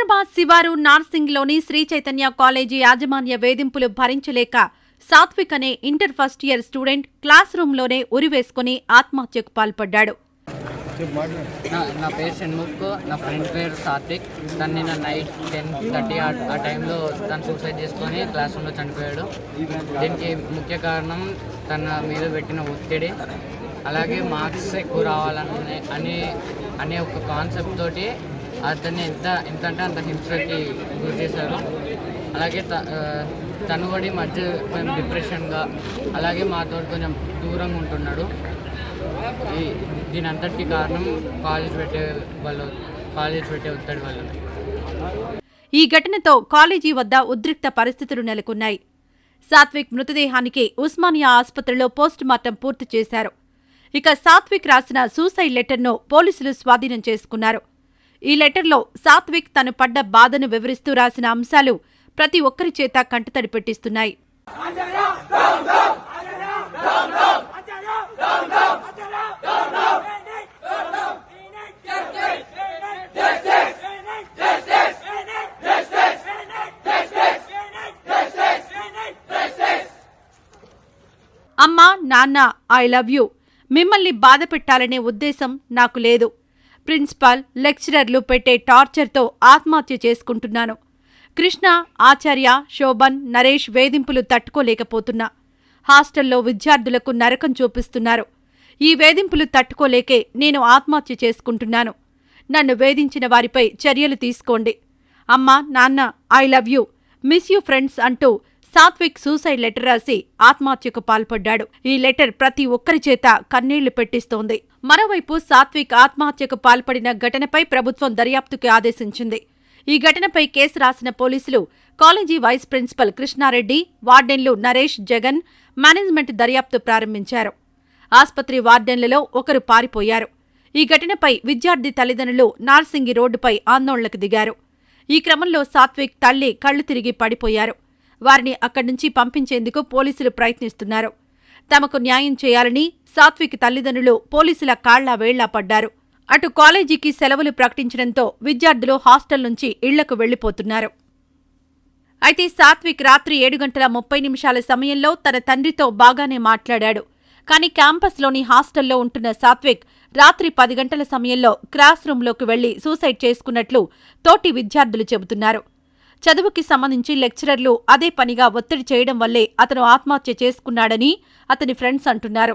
హైదరాబాద్ శివారు నార్సింగ్లోని శ్రీ చైతన్య కాలేజీ యాజమాన్య వేధింపులు భరించలేక సాత్విక్ అనే inter first year student class రూమ్లోనే ఉరివేసుకుని ఆత్మహత్యకు పాల్పడ్డాడు. నా పేరు షణ్ముఖ్, నా ఫ్రెండ్ పేరు సాత్విక్. తను నిన్న నైట్ 10:30 ఆ టైంలో తను సూసైడ్ చేసుకొని క్లాస్ రూమ్లో చనిపోయాడు. దీనికి ముఖ్య కారణం తన మీద పెట్టిన ఒత్తిడి, అలాగే మార్క్స్ ఎక్కువ రావాలని అనే ఒక కాన్సెప్ట్ తోటి అతన్ని ఎంత అంటే అంత హింసకి గురి చేశారు. అలాగే తను కూడా మధ్య కొంచెం డిప్రెషన్గా, అలాగే మాతో కొంచెం దూరంగా ఉంటున్నాడు. దీని అంతటికి కారణం కాలేజ్ పెట్టే ఒత్తిడి వల్ల. ఈ ఘటనతో కాలేజీ వద్ద ఉద్రిక్త పరిస్థితులు నెలకొన్నాయి. సాత్విక్ మృతదేహానికి ఉస్మానియా ఆసుపత్రిలో పోస్టుమార్టం పూర్తి చేశారు. ఇక సాత్విక్ రాసిన సూసైడ్ లెటర్ను పోలీసులు స్వాధీనం చేసుకున్నారు. ఈ లెటర్లో సాత్విక్ తను పడ్డ బాధను వివరిస్తూ రాసిన అంశాలు ప్రతి ఒక్కరి చేత కంటతడి పెట్టిస్తున్నాయి. అమ్మా, నాన్న, ఐ లవ్ యూ. మిమ్మల్ని బాధ పెట్టాలనే ఉద్దేశం నాకు లేదు. ప్రిన్సిపాల్, లెక్చరర్లు పెట్టే టార్చర్తో ఆత్మహత్య చేసుకుంటున్నాను. కృష్ణ, ఆచార్య, శోభన్, నరేష్ వేధింపులు తట్టుకోలేకపోతున్నా. హాస్టల్లో విద్యార్థులకు నరకం చూపిస్తున్నారు. ఈ వేధింపులు తట్టుకోలేకే నేను ఆత్మహత్య చేసుకుంటున్నాను. నన్ను వేధించిన వారిపై చర్యలు తీసుకోండి. అమ్మా, నాన్న, I love you, miss you friends అంటూ సాత్విక్ సూసైడ్ లెటర్ రాసి ఆత్మహత్యకు పాల్పడ్డాడు. ఈ లెటర్ ప్రతి ఒక్కరి చేత కన్నీళ్లు పెట్టిస్తోంది. మరోవైపు సాత్విక్ ఆత్మహత్యకు పాల్పడిన ఘటనపై ప్రభుత్వం దర్యాప్తుకి ఆదేశించింది. ఈ ఘటనపై కేసు రాసిన పోలీసులు కాలేజీ వైస్ ప్రిన్సిపల్ కృష్ణారెడ్డి, వార్డెన్లు నరేష్, జగన్, మేనేజ్మెంట్ దర్యాప్తు ప్రారంభించారు. ఆస్పత్రి వార్డెన్లలో ఒకరు పారిపోయారు. ఈ ఘటనపై విద్యార్థి తల్లిదండ్రులు నార్సింగి రోడ్డుపై ఆందోళనకు దిగారు. ఈ క్రమంలో సాత్విక్ తల్లి కళ్లు తిరిగి పడిపోయారు. వారిని అక్కడి నుంచి పంపించేందుకు పోలీసులు ప్రయత్నిస్తున్నారు. తమకు న్యాయం చేయాలని సాత్విక్ తల్లిదండ్రులు పోలీసుల కాళ్లా వేళ్లా పడ్డారు. అటు కాలేజీకి సెలవులు ప్రకటించడంతో విద్యార్థులు హాస్టల్ నుంచి ఇళ్లకు వెళ్లిపోతున్నారు. అయితే సాత్విక్ రాత్రి 7:30 సమయంలో తన తండ్రితో బాగానే మాట్లాడాడు. కానీ క్యాంపస్లోని హాస్టల్లో ఉంటున్న సాత్విక్ రాత్రి 10 గంటల సమయంలో క్లాస్ రూంలోకి వెళ్లి సూసైడ్ చేసుకున్నట్లు తోటి విద్యార్థులు చెబుతున్నారు. చదువుకి సంబంధించి లెక్చరర్లు అదే పనిగా ఒత్తిడి చేయడం వల్లే అతను ఆత్మహత్య చేసుకున్నాడని అతని ఫ్రెండ్స్ అంటున్నారు.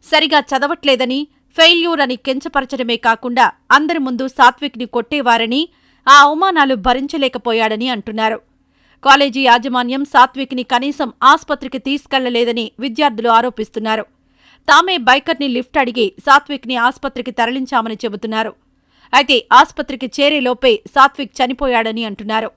సరిగా చదవట్లేదని, ఫెయిల్యూర్ అని కించపరచడమే కాకుండా అందరి ముందు సాత్విక్ని కొట్టేవారని, ఆ అవమానాలు భరించలేకపోయాడని అంటున్నారు. కాలేజీ యాజమాన్యం సాత్విక్ని కనీసం ఆస్పత్రికి తీసుకెళ్లలేదని విద్యార్థులు ఆరోపిస్తున్నారు. తామే బైకర్ని లిఫ్ట్ అడిగి సాత్విక్ని ఆస్పత్రికి తరలించామని చెబుతున్నారు. అయితే ఆస్పత్రికి చేరేలోపే సాత్విక్ చనిపోయాడని అంటున్నారు.